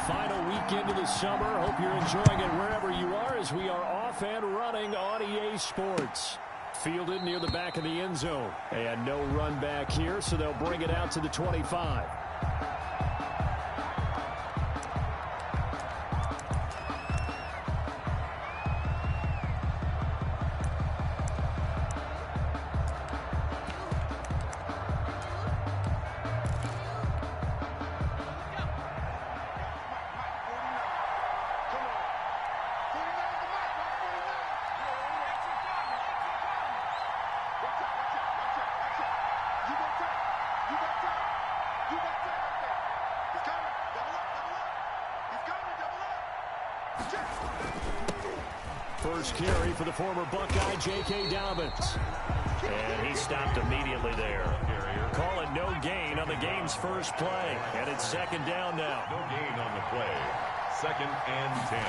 final weekend of the summer. Hope you're enjoying it wherever you are as we are off and running on EA Sports. Fielded near the back of the end zone. And no run back here, so they'll bring it out to the 25. First carry for the former Buckeye, J.K. Dobbins. And he stopped immediately there. Call it no gain on the game's first play. And it's second down now. No gain on the play. Second and 10.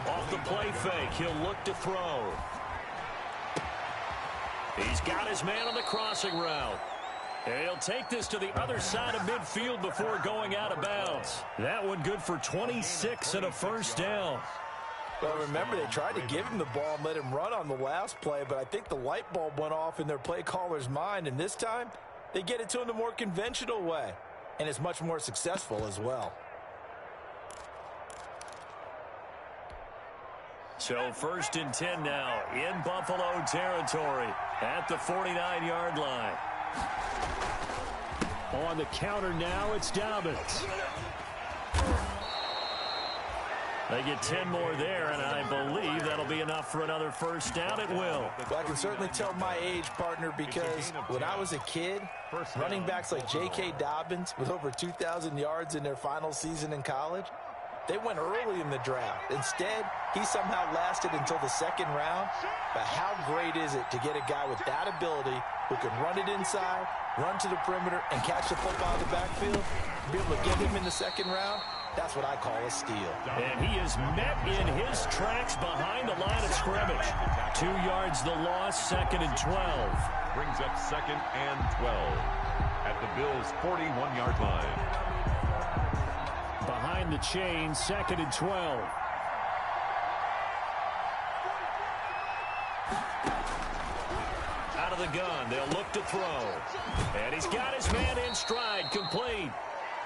Off the play fake, he'll look to throw. He's got his man on the crossing route. And he'll take this to the other side of midfield before going out of bounds. That one good for 26 and a first down. Well, remember, they tried to give him the ball and let him run on the last play, but I think the light bulb went off in their play caller's mind, and this time they get it to him the more conventional way, and it's much more successful as well. So first and 10 now in Buffalo territory at the 49-yard line. On the counter now, it's Dobbins. They get 10 more there, and I believe that'll be enough for another first down. It will. Well, I can certainly tell my age, partner, because when I was a kid, running backs like J.K. Dobbins with over 2,000 yards in their final season in college, they went early in the draft. Instead, he somehow lasted until the second round. But how great is it to get a guy with that ability who can run it inside, run to the perimeter, and catch the football in the backfield? Be able to get him in the second round? That's what I call a steal. And he is met in his tracks behind the line of scrimmage. 2 yards the loss, second and 12. Brings up second and 12 at the Bills' 41-yard line. Behind the chain, second and 12. Out of the gun, they'll look to throw. And he's got his man in stride, complete.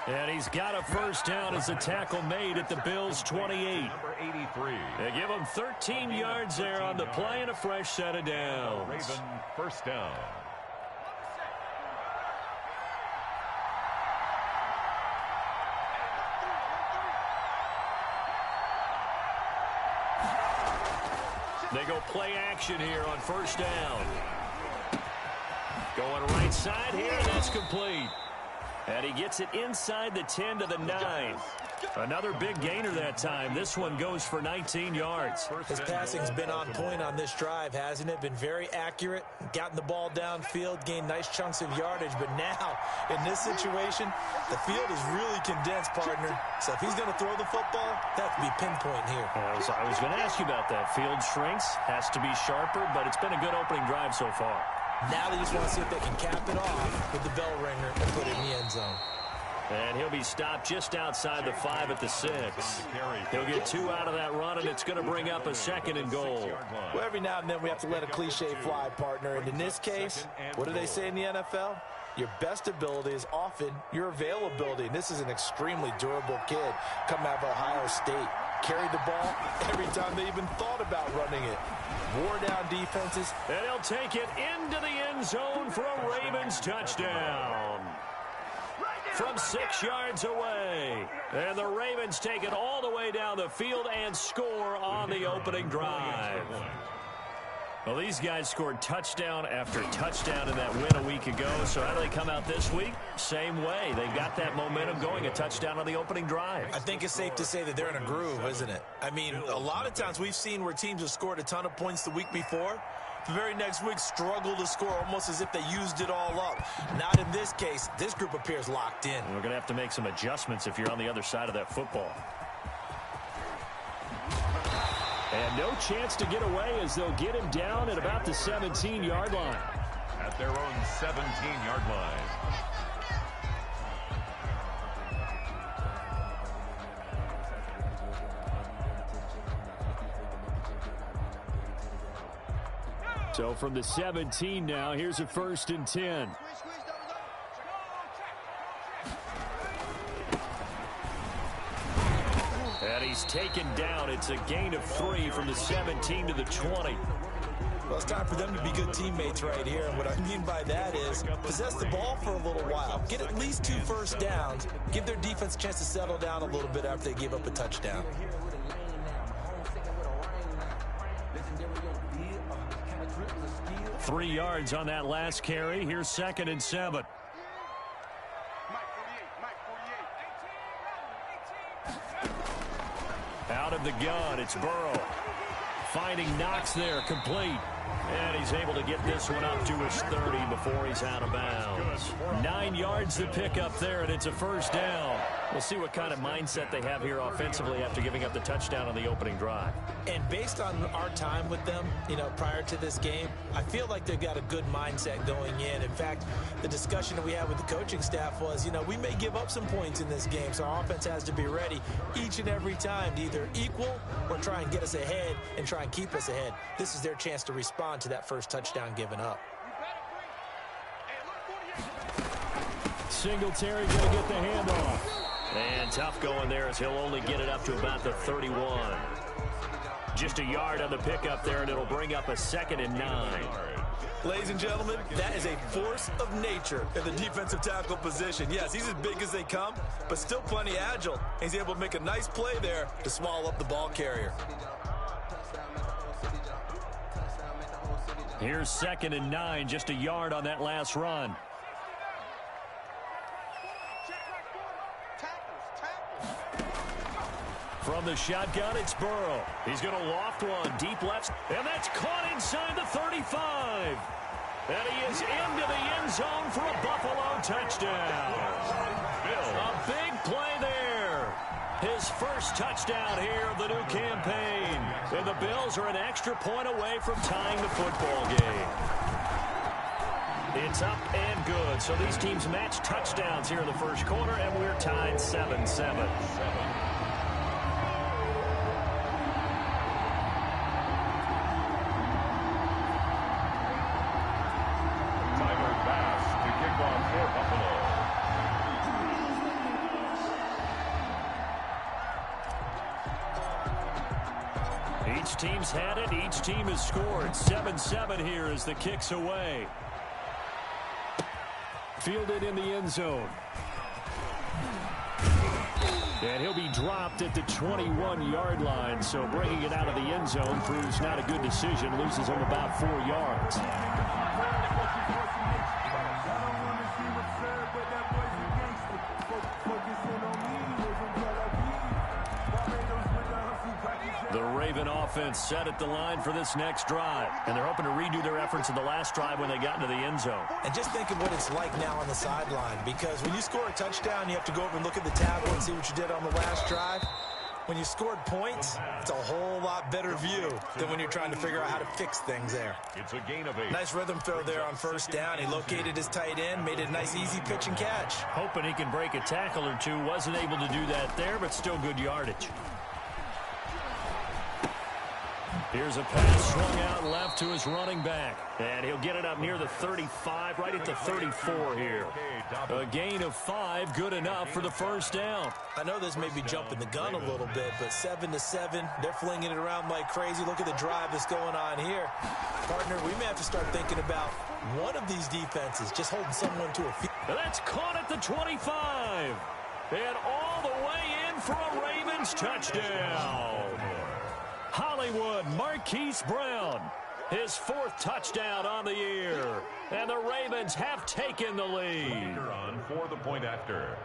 And he's got a first down as a tackle made at the Bills' 28. Number 83. They give him 13 yards there on the play and a fresh set of downs. Raven, first down. They go play action here on first down. Going right side here, that's complete. And he gets it inside the 10 to the 9. Another big gainer that time. This one goes for 19 yards. His passing's been on point on this drive, hasn't it? Been very accurate, gotten the ball downfield, gained nice chunks of yardage. But now, in this situation, the field is really condensed, partner. So if he's going to throw the football, that could be pinpoint here. I was going to ask you about that. Field shrinks, has to be sharper, but it's been a good opening drive so far. Now they just want to see if they can cap it off with the bell ringer and put it in the end zone. And he'll be stopped just outside the 5 at the 6. He'll get 2 out of that run, and it's going to bring up a second and goal. Well, every now and then we have to let a cliche fly, partner. And in this case, what do they say in the NFL? Your best ability is often your availability. And this is an extremely durable kid coming out of Ohio State. Carried the ball every time they even thought about running it. Wore down defenses. And he'll take it into the end zone for a Ravens touchdown. From 6 yards away. And the Ravens take it all the way down the field and score on the opening drive. Well, these guys scored touchdown after touchdown in that win a week ago. So how do they come out this week? Same way. They got that momentum going, a touchdown on the opening drive. I think it's safe to say that they're in a groove, isn't it? I mean, a lot of times we've seen where teams have scored a ton of points the week before. The very next week struggle to score almost as if they used it all up. Not in this case. This group appears locked in. We're going to have to make some adjustments if you're on the other side of that football. And no chance to get away as they'll get him down at about the 17-yard line. At their own 17-yard line. So from the 17 now, here's a 1st and 10. And he's taken down. It's a gain of 3 from the 17 to the 20. Well, it's time for them to be good teammates right here. And what I mean by that is possess the ball for a little while. Get at least 2 first downs. Give their defense a chance to settle down a little bit after they give up a touchdown. Three yards on that last carry. Here's 2nd and 7. Out of the gun, it's Burrow. Finding Knox there, complete. And he's able to get this one up to his 30 before he's out of bounds. 9 yards to pick up there, and it's a 1st down. We'll see what kind of mindset they have here offensively after giving up the touchdown on the opening drive. And based on our time with them, prior to this game, I feel like they've got a good mindset going in. In fact, the discussion that we had with the coaching staff was, we may give up some points in this game, so our offense has to be ready each and every time to either equal or try and get us ahead and try and keep us ahead. This is their chance to respond to that first touchdown given up. Singletary going to get the handoff. And tough going there as he'll only get it up to about the 31. Just a yard on the pickup there, and it'll bring up a 2nd and 9. Ladies and gentlemen, that is a force of nature in the defensive tackle position. Yes, he's as big as they come, but still plenty agile. He's able to make a nice play there to swallow up the ball carrier. Here's 2nd and 9, just a yard on that last run. From the shotgun, it's Burrow. He's going to loft one deep left, and that's caught inside the 35. And he is into the end zone for a Buffalo touchdown. A big play there. His first touchdown here of the new campaign. And the Bills are an extra point away from tying the football game. It's up and good. So these teams match touchdowns here in the first quarter, and we're tied 7-7. Each team's had it. Each team has scored. 7-7 here as the kick's away. Fielded in the end zone. And he'll be dropped at the 21-yard line. So bringing it out of the end zone proves not a good decision. Loses him about 4 yards. The Raven offense set at the line for this next drive. And they're hoping to redo their efforts in the last drive when they got into the end zone. And just think of what it's like now on the sideline. Because when you score a touchdown, you have to go over and look at the tablet and see what you did on the last drive. When you scored points, it's a whole lot better view than when you're trying to figure out how to fix things there. It's a gain of 8. Nice rhythm throw there on 1st down. He located his tight end, made it a nice, easy pitch and catch. Hoping he can break a tackle or two. Wasn't able to do that there, but still good yardage. Here's a pass swung out left to his running back. And he'll get it up near the 35, right at the 34 here. A gain of 5, good enough for the 1st down. I know this may be jumping the gun a little bit, but 7-7, they're flinging it around like crazy. Look at the drive that's going on here. Partner, we may have to start thinking about one of these defenses just holding someone to a feet. And that's caught at the 25. And all the way in for a Ravens touchdown. Hollywood Marquise Brown, his 4th touchdown on the year. And the Ravens have taken the lead. For the point after.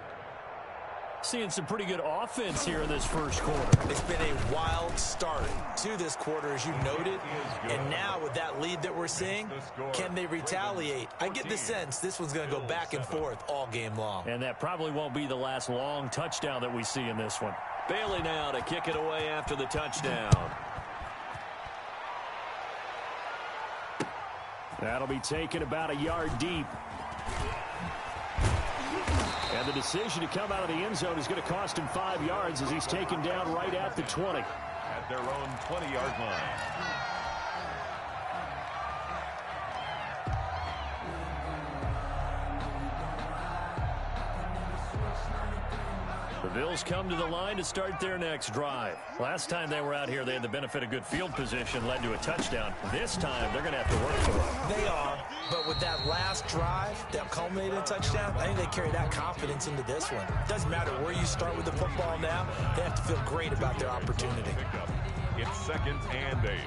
Seeing some pretty good offense here in this first quarter. It's been a wild start to this quarter, as you noted. And now with that lead that we're seeing, can they retaliate? I get the sense this one's going to go back and forth all game long. And that probably won't be the last long touchdown that we see in this one. Bailey now to kick it away after the touchdown. That'll be taken about a yard deep. And the decision to come out of the end zone is going to cost him 5 yards as he's taken down right at the 20. At their own 20-yard line. The Bills come to the line to start their next drive. Last time they were out here, they had the benefit of good field position, led to a touchdown. This time, they're going to have to work for it. They are, but with that last drive that culminated in a touchdown, I think they carry that confidence into this one. Doesn't matter where you start with the football now, they have to feel great about their opportunity. It's 2nd and 8.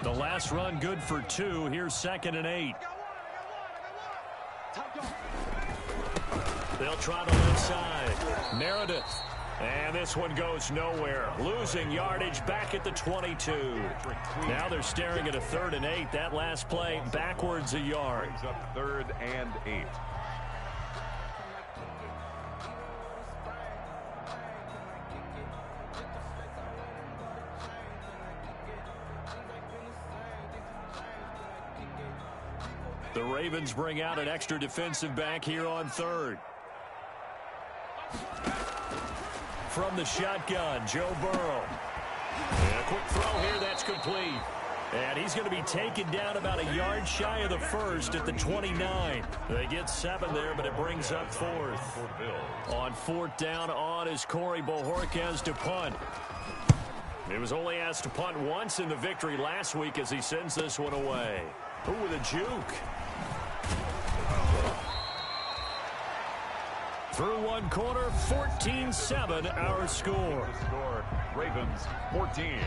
The last run good for 2. Here's 2nd and 8. They'll try the left side. Meredith. And this one goes nowhere. Losing yardage back at the 22. Now they're staring at a 3rd and 8. That last play backwards a yard. Brings up 3rd and 8. The Ravens bring out an extra defensive back here on 3rd. From the shotgun, Joe Burrow. And a quick throw here, that's complete. And he's going to be taken down about a yard shy of the 1st at the 29. They get 7 there, but it brings up 4th. On 4th down on is Corey Bojorquez to punt. He was only asked to punt once in the victory last week as he sends this one away. Ooh, with a juke. Through one quarter, 14-7 our score. Ravens 14,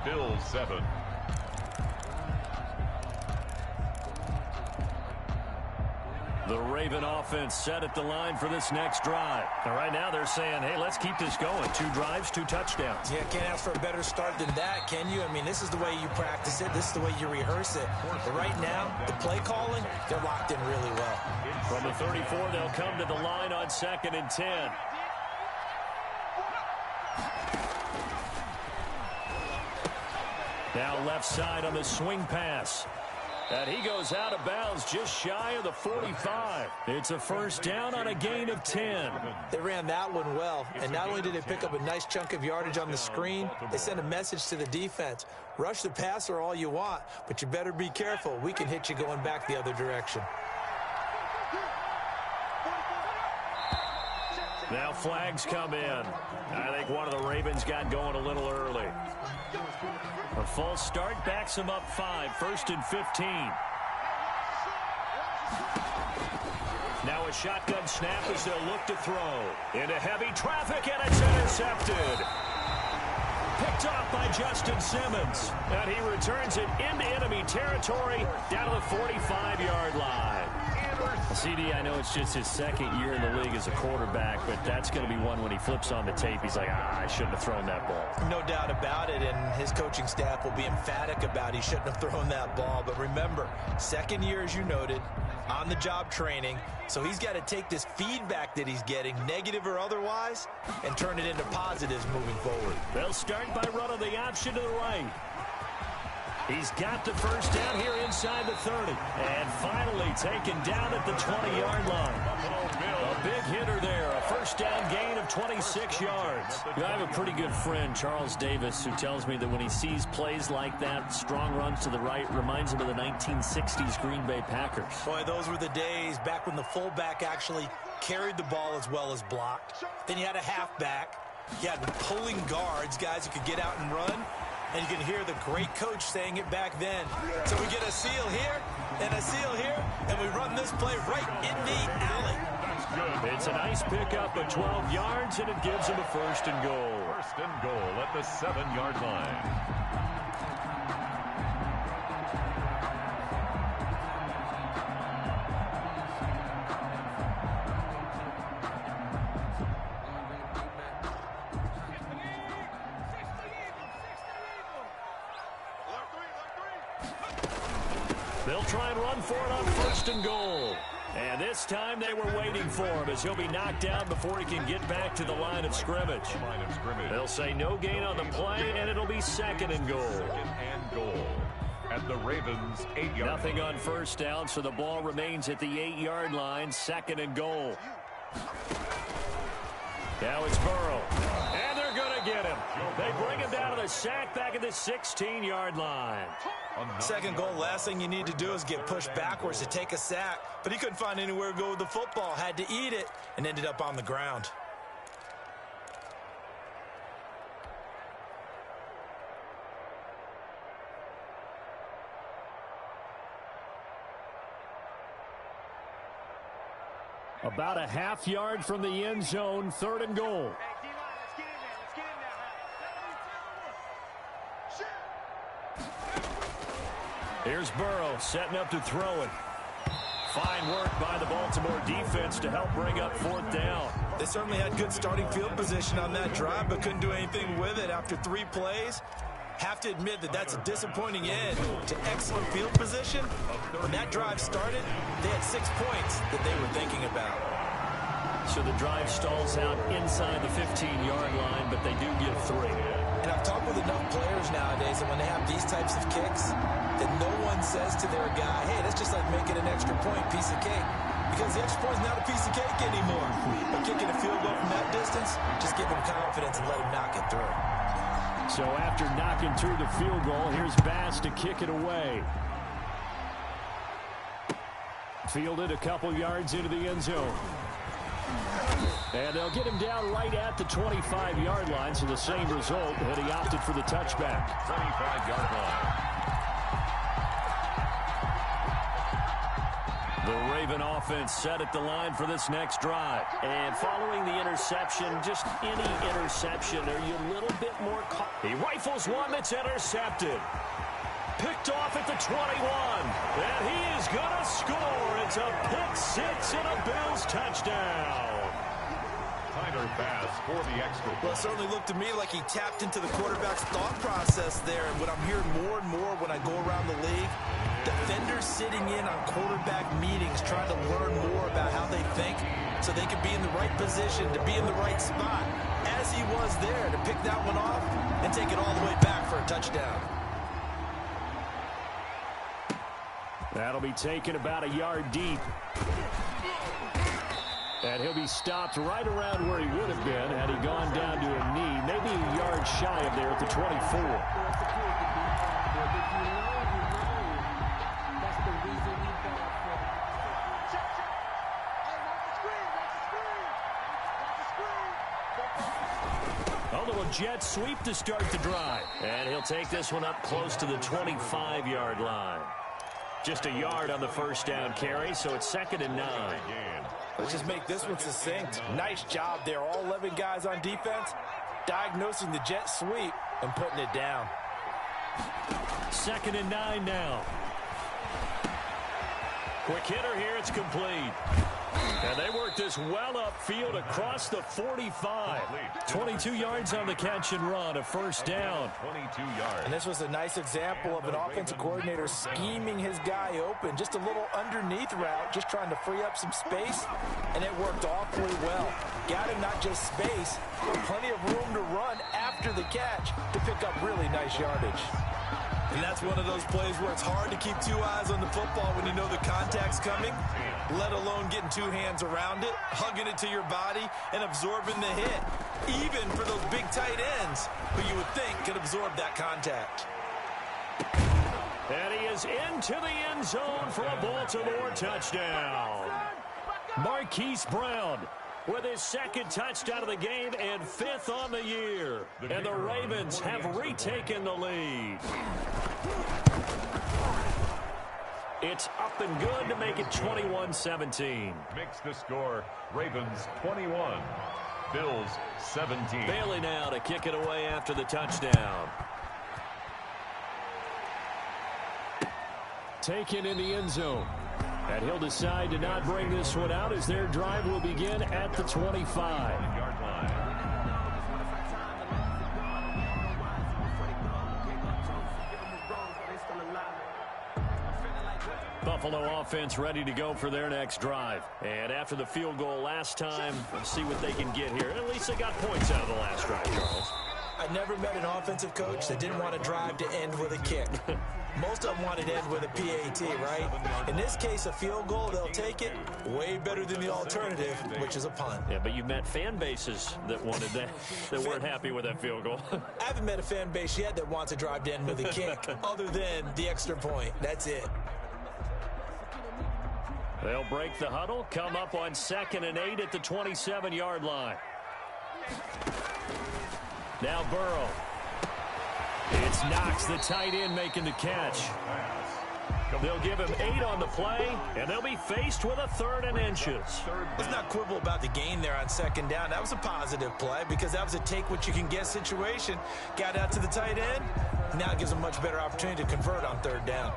Bills 7. The Raven offense set at the line for this next drive. And right now they're saying, hey, let's keep this going. 2 drives, 2 touchdowns. Yeah, can't ask for a better start than that, can you? I mean, this is the way you practice it. This is the way you rehearse it. But right now, the play calling, they're locked in really well. From the 34, they'll come to the line on 2nd and 10. Now left side on the swing pass. And he goes out of bounds just shy of the 45. It's a 1st down on a gain of 10. They ran that one well, and not only did they pick up a nice chunk of yardage on the screen, they sent a message to the defense. Rush the passer all you want, but you better be careful. We can hit you going back the other direction. Now flags come in. I think one of the Ravens got going a little early. A false start backs him up 5, 1st and 15. Now a shotgun snap as they'll look to throw. Into heavy traffic, and it's intercepted. Picked off by Justin Simmons. And he returns it into enemy territory down to the 45-yard line. CD, I know it's just his 2nd year in the league as a quarterback, but that's going to be one when he flips on the tape. He's like, I shouldn't have thrown that ball. No doubt about it, and his coaching staff will be emphatic about he shouldn't have thrown that ball. But remember, 2nd year, as you noted, on-the-job training, so he's got to take this feedback that he's getting, negative or otherwise, and turn it into positives moving forward. They'll start by running the option to the right. He's got the 1st down here inside the 30. And finally taken down at the 20-yard line. A big hitter there. A 1st down gain of 26 yards. I have a pretty good friend, Charles Davis, who tells me that when he sees plays like that, strong runs to the right, reminds him of the 1960s Green Bay Packers. Boy, those were the days back when the fullback actually carried the ball as well as blocked. Then you had a halfback. You had pulling guards, guys who could get out and run. And you can hear the great coach saying it back then. So we get a seal here and a seal here, and we run this play right in the alley. It's a nice pickup of 12 yards, and it gives him a 1st and goal. 1st and goal at the 7-yard line. They'll try and run for it on 1st and goal. And this time they were waiting for him as he'll be knocked down before he can get back to the line of scrimmage. They'll say no gain on the play, and it'll be 2nd and goal. 2nd and goal at the Ravens' 8-yard line. Nothing on 1st down, so the ball remains at the 8-yard line, 2nd and goal. Now it's Burrow. And they're going to get him. They bring him down to the sack back at the 16-yard line. Second goal, last thing you need to do is get pushed backwards to take a sack. But he couldn't find anywhere to go with the football, had to eat it, and ended up on the ground. About a half yard from the end zone, 3rd and goal. Here's Burrow setting up to throw it. Fine work by the Baltimore defense to help bring up 4th down. They certainly had good starting field position on that drive, but couldn't do anything with it after 3 plays. Have to admit that that's a disappointing end to excellent field position. When that drive started, they had 6 points that they were thinking about. So the drive stalls out inside the 15-yard line, but they do get 3. And I've talked with enough players nowadays that when they have these types of kicks, that no one says to their guy, hey, that's just like making an extra point, piece of cake. Because the extra point is not a piece of cake anymore. But kicking a field goal from that distance, just give him confidence and let him knock it through. So after knocking through the field goal, here's Bass to kick it away. Fielded a couple yards into the end zone. And they'll get him down right at the 25-yard line, so the same result, and he opted for the touchback. 25-yard line. The Raven offense set at the line for this next drive. And following the interception, just any interception, are you a little bit more He rifles one that's intercepted. Picked off at the 21. And he is going to score. It's a pick 6 and a Bills touchdown. Tighter pass for the extra. Well, it certainly looked to me like he tapped into the quarterback's thought process there. And what I'm hearing more and more when I go around the league, defenders sitting in on quarterback meetings trying to learn more about how they think so they can be in the right position to be in the right spot, as he was there to pick that one off and take it all the way back for a touchdown. That'll be taken about a yard deep. And he'll be stopped right around where he would have been had he gone down to a knee, maybe a yard shy of there at the 24. Jet sweep to start the drive. And he'll take this one up close to the 25-yard line. Just a yard on the first down carry, so it's 2nd and 9. Let's just make this one succinct. Nice job there. All 11 guys on defense diagnosing the jet sweep and putting it down. 2nd and 9 now. Quick hitter here. It's complete. And they work this well upfield across the 45. 22 yards on the catch and run, a first down. 22 yards. And this was a nice example of an offensive coordinator scheming his guy open. Just a little underneath route, just trying to free up some space, and it worked awfully well. Got him not just space, but plenty of room to run after the catch to pick up really nice yardage. And that's one of those plays where it's hard to keep 2 eyes on the football when you know the contact's coming, let alone getting 2 hands around it, hugging it to your body, and absorbing the hit, even for those big tight ends who you would think could absorb that contact. And he is into the end zone for a Baltimore touchdown. Marquise Brown with his 2nd touchdown of the game and 5th on the year. And the Ravens have retaken the lead. It's up and good to make it 21-17. Makes the score Ravens 21, Bills 17. Bailey now to kick it away after the touchdown. Taken in the end zone. And he'll decide to not bring this one out as their drive will begin at the 25. Buffalo offense ready to go for their next drive. And after the field goal last time, let's see what they can get here. At least they got points out of the last drive, Charles. I never met an offensive coach that didn't want a drive to end with a kick. Most of them want it end with a PAT, right? In this case, a field goal, they'll take it. Way better than the alternative, which is a punt. Yeah, but you met fan bases that wanted that, that weren't happy with that field goal. I haven't met a fan base yet that wants to drive to end with a kick, other than the extra point. That's it. They'll break the huddle, come up on 2nd and 8 at the 27-yard line. Now Burrow. It's Knox, the tight end, making the catch. They'll give him 8 on the play, and they'll be faced with a 3rd and inches. Let's not quibble about the gain there on 2nd down. That was a positive play because that was a take-what-you-can-get situation. Got out to the tight end. Now it gives them a much better opportunity to convert on 3rd down.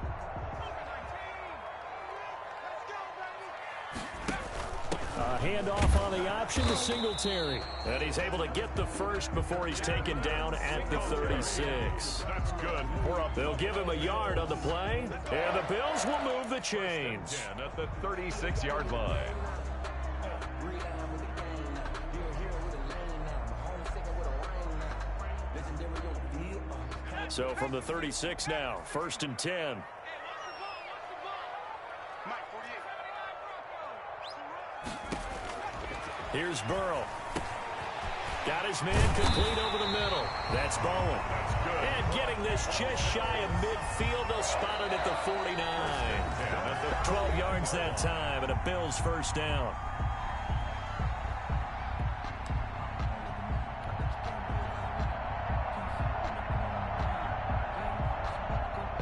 Handoff on the option to Singletary. And he's able to get the first before he's taken down at the 36. That's good. They'll give him a yard on the play, and the Bills will move the chains. Again at the 36-yard line. So from the 36 now, 1st and 10. Here's Burrow. Got his man complete over the middle. That's Bowen. And getting this just shy of midfield. They'll spot it at the 49. 12 yards that time and a Bills 1st down.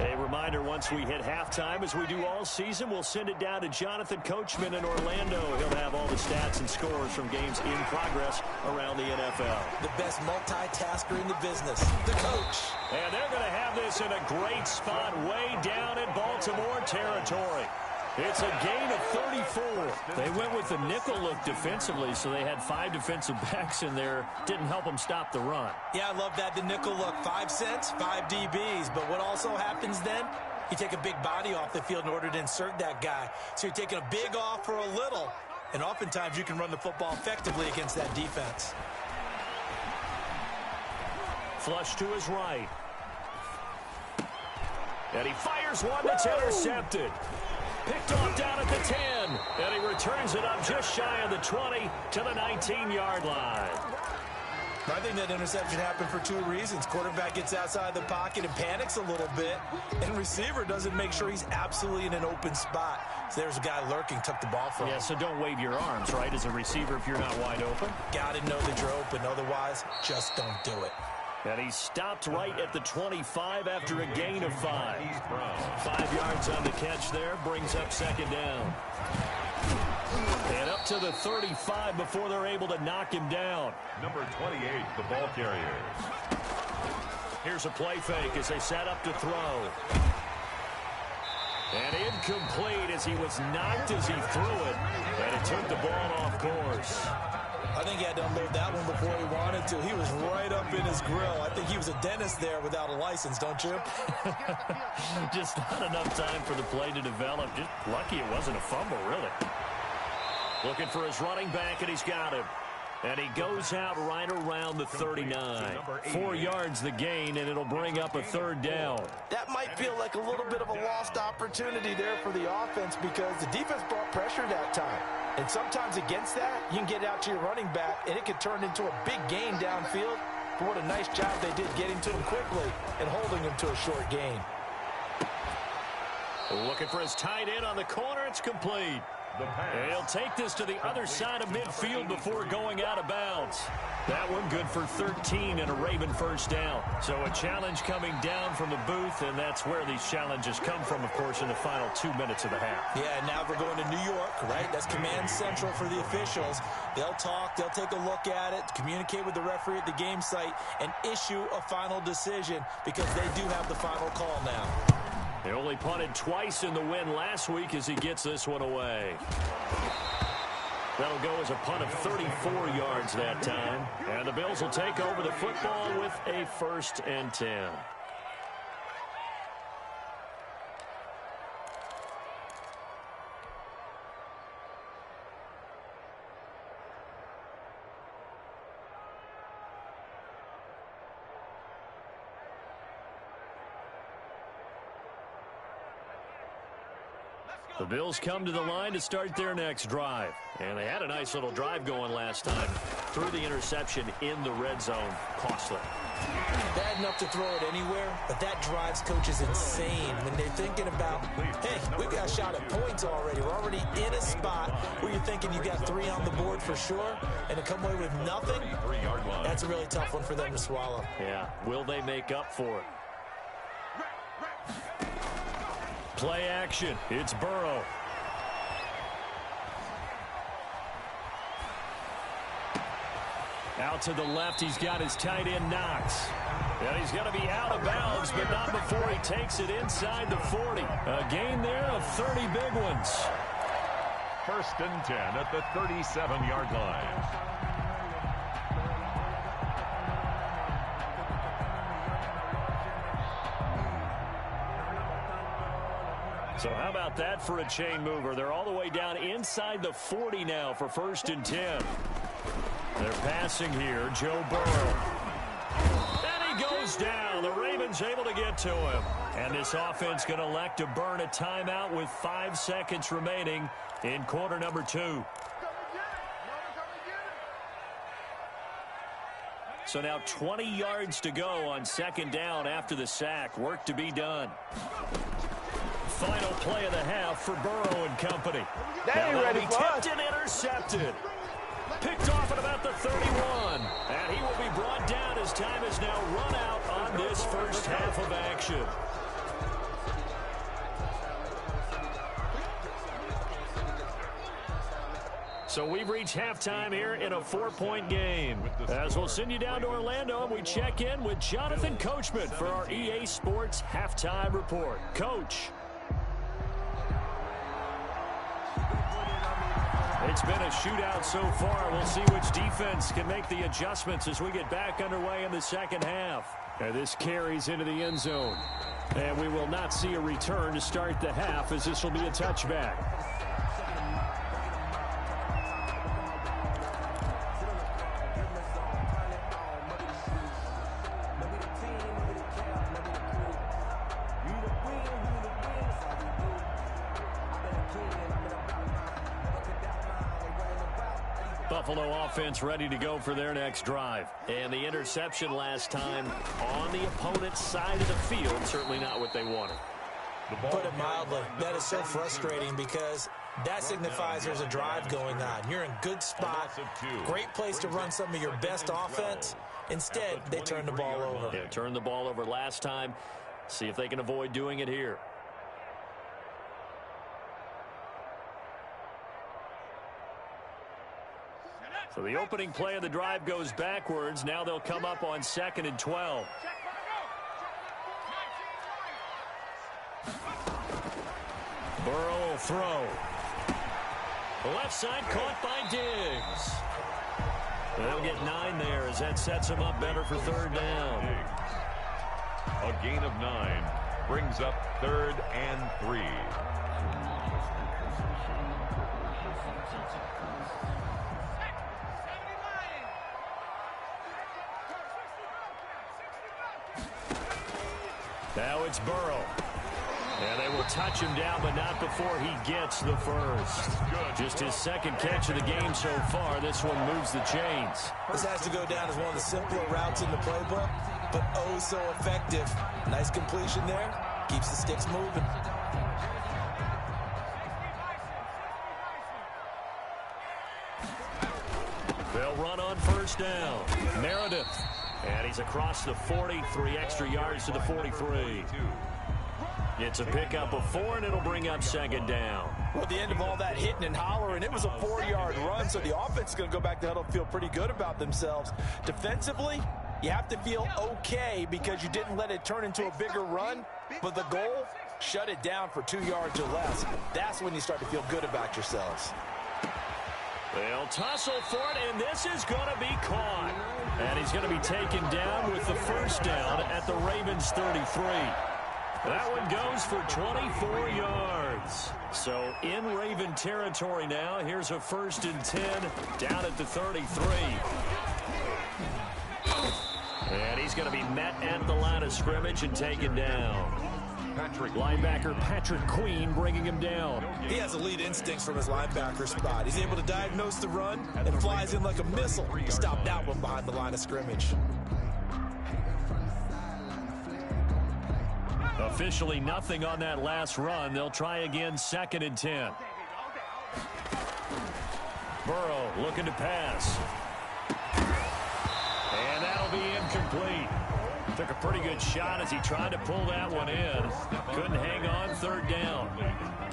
A reminder, once we hit halftime, as we do all season, we'll send it down to Jonathan Coachman in Orlando. He'll have all the stats and scores from games in progress around the NFL. The best multitasker in the business, the coach. And they're going to have this in a great spot way down in Baltimore territory. It's a gain of 34. They went with the nickel look defensively, so they had 5 defensive backs in there. Didn't help them stop the run. Yeah, I love that, the nickel look. 5 cents, 5 DBs. But what also happens then? You take a big body off the field in order to insert that guy. So you're taking a big off for a little. And oftentimes you can run the football effectively against that defense. Flush to his right. And he fires one that's intercepted. Picked off down at the 10, and he returns it up just shy of the 20 to the 19-yard line. I think that interception happened for 2 reasons. Quarterback gets outside the pocket and panics a little bit, and receiver doesn't make sure he's absolutely in an open spot. So there's a guy lurking, took the ball from him. Yeah, so don't wave your arms, right, as a receiver if you're not wide open. Got to know that you're open. Otherwise, just don't do it. And he stopped right at the 25 after a gain of 5. 5 yards on the catch there, brings up 2nd down. And up to the 35 before they're able to knock him down. Number 28, the ball carriers. Here's a play fake as they set up to throw. And incomplete as he was knocked as he threw it. And it took the ball off course. I think he had to unload that one before he wanted to. He was right up in his grill. I think he was a dentist there without a license, don't you? Just not enough time for the play to develop. Just lucky it wasn't a fumble, really. Looking for his running back, and he's got him. And he goes out right around the 39. 4 yards the gain, and it'll bring up a 3rd down. That might feel like a little bit of a lost opportunity there for the offense because the defense brought pressure that time. And sometimes against that, you can get out to your running back, and it could turn into a big gain downfield. But what a nice job they did getting to him quickly and holding him to a short gain. Looking for his tight end on the corner. It's complete. And he'll take this to the other side of midfield before going out of bounds. That one good for 13 and a Raven 1st down. So a challenge coming down from the booth, and that's where these challenges come from, of course, in the final 2 minutes of the half. Yeah, now we're going to New York, right? That's command central for the officials. They'll talk, they'll take a look at it, communicate with the referee at the game site, and issue a final decision because they do have the final call now. They only punted twice in the win last week as he gets this one away. That'll go as a punt of 34 yards that time. And the Bills will take over the football with a 1st and 10. The Bills come to the line to start their next drive. And they had a nice little drive going last time. Threw the interception in the red zone. Costly. Bad enough to throw it anywhere, but that drives coaches insane when they're thinking about, hey, we've got a shot at points already. We're already in a spot where you're thinking you got 3 on the board for sure, and to come away with nothing, that's a really tough one for them to swallow. Yeah, will they make up for it? Play action. It's Burrow. Out to the left, he's got his tight end Knox. And he's going to be out of bounds, but not before he takes it inside the 40. A gain there of 30 big ones. 1st and 10 at the 37-yard line. So how about that for a chain mover? They're all the way down inside the 40 now for 1st and 10. They're passing here, Joe Burrow. And he goes down. The Ravens able to get to him. And this offense going to elect to burn a timeout with 5 seconds remaining in quarter number 2. So now 20 yards to go on 2nd down after the sack. Work to be done. Final play of the half for Burrow and company. Now ready for tipped and intercepted. Picked off at about the 31. And he will be brought down as time is now run out on this first half of action. So we've reached halftime here in a 4-point game. As we'll send you down to Orlando, and we check in with Jonathan Coachman for our EA Sports Halftime Report. Coach. It's been a shootout so far. We'll see which defense can make the adjustments as we get back underway in the second half. And this carries into the end zone. And we will not see a return to start the half, as this will be a touchback. Buffalo offense ready to go for their next drive. And the interception last time on the opponent's side of the field, certainly not what they wanted. Put it mildly, that is so frustrating because that signifies there's a drive going on. You're in good spot, great place to run some of your best offense. Instead, they turn the ball over. Yeah, turned the ball over last time. See if they can avoid doing it here. So the opening play of the drive goes backwards. Now they'll come up on 2nd and 12. Burrow will throw. The left side caught by Diggs. They'll get 9 there as that sets him up better for 3rd down. A gain of 9 brings up 3rd and 3. Now it's Burrow. And they will touch him down, but not before he gets the first. Just his 2nd catch of the game so far. This one moves the chains. This has to go down as one of the simpler routes in the playbook, but oh so effective. Nice completion there. Keeps the sticks moving. They'll run on 1st down. Meredith. And he's across the 40, 3 extra yards to the 43. It's a pickup of 4, and it'll bring up 2nd down. Well, at the end of all that hitting and hollering, it was a 4-yard run, so the offense is going to go back to huddle, feel pretty good about themselves. Defensively, you have to feel okay because you didn't let it turn into a bigger run, but the goal, shut it down for 2 yards or less. That's when you start to feel good about yourselves. They'll tussle for it, and this is going to be caught. And he's going to be taken down with the 1st down at the Ravens 33. That one goes for 24 yards. So in Raven territory now. Here's a 1st and 10 down at the 33. And he's going to be met at the line of scrimmage and taken down. Linebacker Patrick Queen bringing him down. He has elite instincts from his linebacker spot. He's able to diagnose the run and flies in like a missile to stop that one behind the line of scrimmage. Officially nothing on that last run. They'll try again, 2nd and 10. Burrow looking to pass. And that'll be incomplete. Took a pretty good shot as he tried to pull that one in. Couldn't hang on, 3rd down.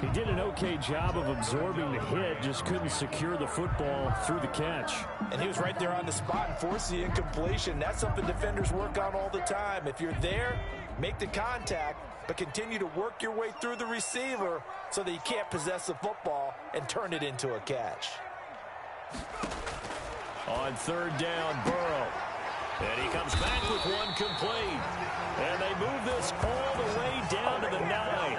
He did an okay job of absorbing the hit, just couldn't secure the football through the catch. And he was right there on the spot and forced the incompletion. That's something defenders work on all the time. If you're there, make the contact, but continue to work your way through the receiver so that you can't possess the football and turn it into a catch. On 3rd down, Burrow. And he comes back with one complete. And they move this all the way down to the 9.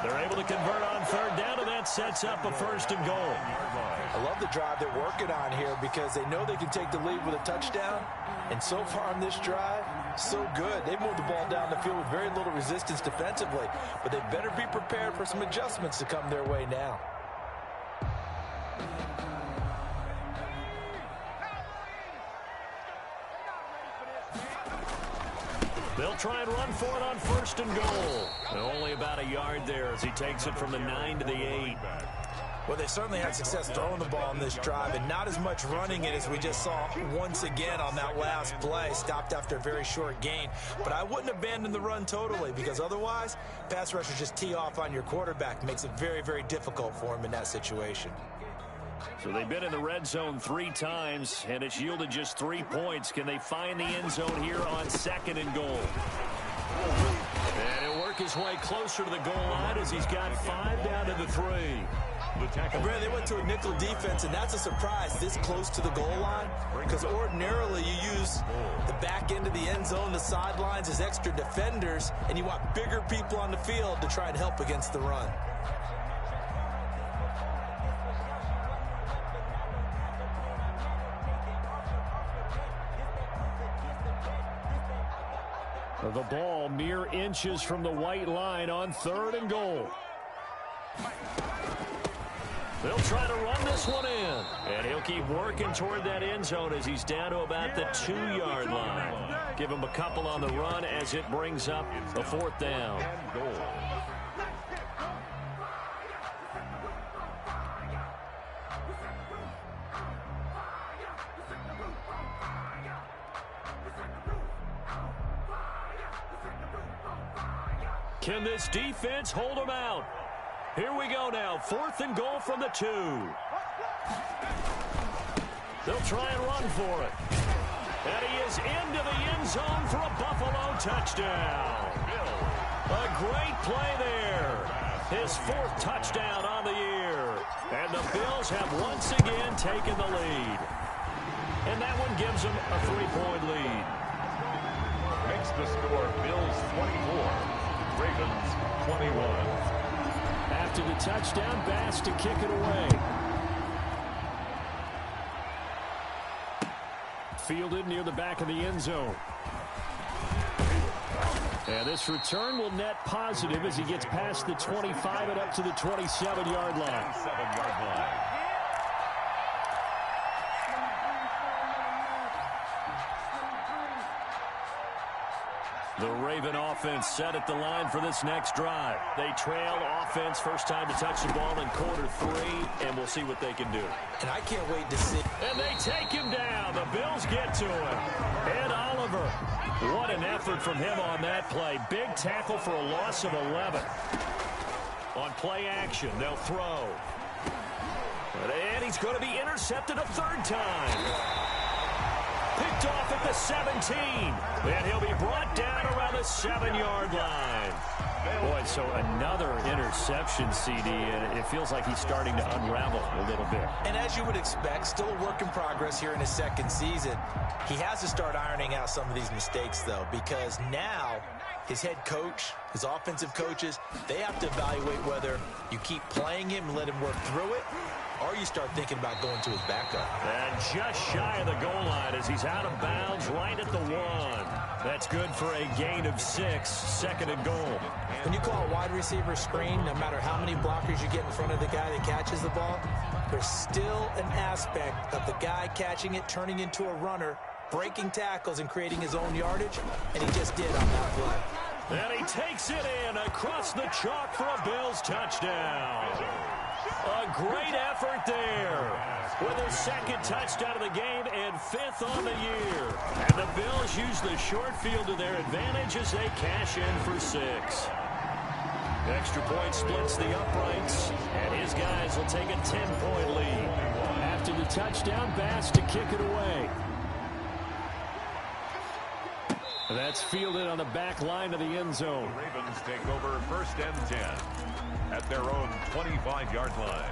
They're able to convert on 3rd down, and that sets up a 1st and goal. I love the drive they're working on here because they know they can take the lead with a touchdown. And so far on this drive, so good. They moved the ball down the field with very little resistance defensively. But they better be prepared for some adjustments to come their way now. They'll try and run for it on 1st and goal. And only about a yard there as he takes it from the 9 to the 8. Well, they certainly had success throwing the ball in this drive and not as much running it as we just saw once again on that last play. Stopped after a very short gain. But I wouldn't abandon the run totally because otherwise, pass rushers just tee off on your quarterback. Makes it very, very difficult for him in that situation. So they've been in the red zone 3 times, and it's yielded just 3 points. Can they find the end zone here on 2nd and goal? And he'll work his way closer to the goal line as he's got 5 down to the 3. And Brad, they went to a nickel defense, and that's a surprise this close to the goal line because ordinarily you use the back end of the end zone, the sidelines as extra defenders, and you want bigger people on the field to try and help against the run. The ball mere inches from the white line on 3rd and goal. They'll try to run this one in. And he'll keep working toward that end zone as he's down to about the 2-yard line. Give him a couple on the run as it brings up a 4th down. Can this defense hold them out? Here we go now. 4th and goal from the 2. They'll try and run for it. And he is into the end zone for a Buffalo touchdown. A great play there. His 4th touchdown on the year. And the Bills have once again taken the lead. And that one gives them a 3-point lead. Makes the score Bills 24. Ravens 21. After the touchdown, Bass to kick it away. Fielded near the back of the end zone. And this return will net positive as he gets past the 25 and up to the 27-yard line. 27-yard line. The Raven offense set at the line for this next drive. They trail offense, first time to touch the ball in quarter 3, and we'll see what they can do. And I can't wait to see. And they take him down. The Bills get to him. Ed Oliver, what an effort from him on that play. Big tackle for a loss of 11. On play action, they'll throw. And he's going to be intercepted a 3rd time. Picked off at the 17. And he'll be brought down around the 7-yard line. Boy, so another interception, CD, and it feels like he's starting to unravel a little bit. And as you would expect, still a work in progress here in his 2nd season. He has to start ironing out some of these mistakes, though, because now his head coach, his offensive coaches, they have to evaluate whether you keep playing him and let him work through it, or you start thinking about going to his backup. And just shy of the goal line as he's out of bounds right at the 1. That's good for a gain of 6, second and goal. When you call a wide receiver screen, no matter how many blockers you get in front of the guy that catches the ball, there's still an aspect of the guy catching it, turning into a runner, breaking tackles and creating his own yardage, and he just did on that play. And he takes it in across the chalk for a Bills touchdown. A great effort there with his second touchdown of the game and 5th on the year. And the Bills use the short field to their advantage as they cash in for 6. Extra point splits the uprights, and his guys will take a 10-point lead. After the touchdown, Bass to kick it away. That's fielded on the back line of the end zone. The Ravens take over 1st and 10 at their own 25-yard line.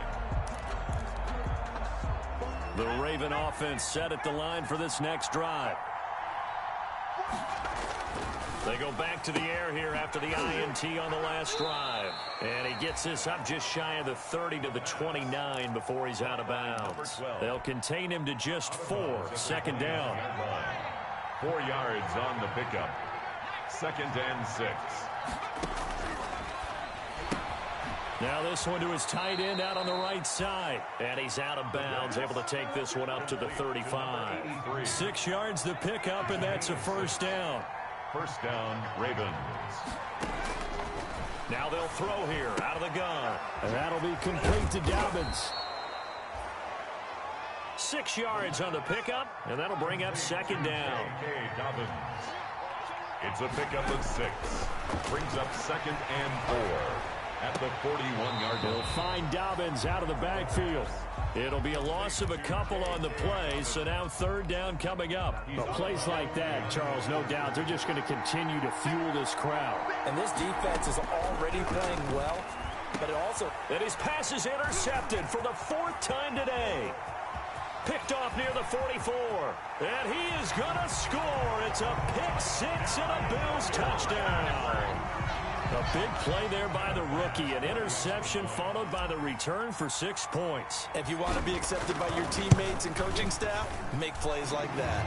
The Raven offense set at the line for this next drive. They go back to the air here after the INT on the last drive. And he gets this up just shy of the 30 to the 29 before he's out of bounds. They'll contain him to just 4, second down. 4 yards on the pickup. 2nd and 6. Now this one to his tight end out on the right side. And he's out of bounds, able to take this one up to the 35. 6 yards the pickup, and that's a first down. First down, Ravens. Now they'll throw here out of the gun. And that'll be complete to Dobbins. 6 yards on the pickup, and that'll bring up second down. Dobbins. It's a pickup of 6. Brings up 2nd and 4 at the 41-yard line. They'll find Dobbins out of the backfield. It'll be a loss of a couple on the play, so now third down coming up. Well, plays like that, Charles, no doubt, they're just going to continue to fuel this crowd. And this defense is already playing well, but it also... And his pass is intercepted for the 4th time today. Picked off near the 44. And he is going to score. It's a pick 6 and a Bills touchdown. A big play there by the rookie. An interception followed by the return for 6 points. If you want to be accepted by your teammates and coaching staff, make plays like that.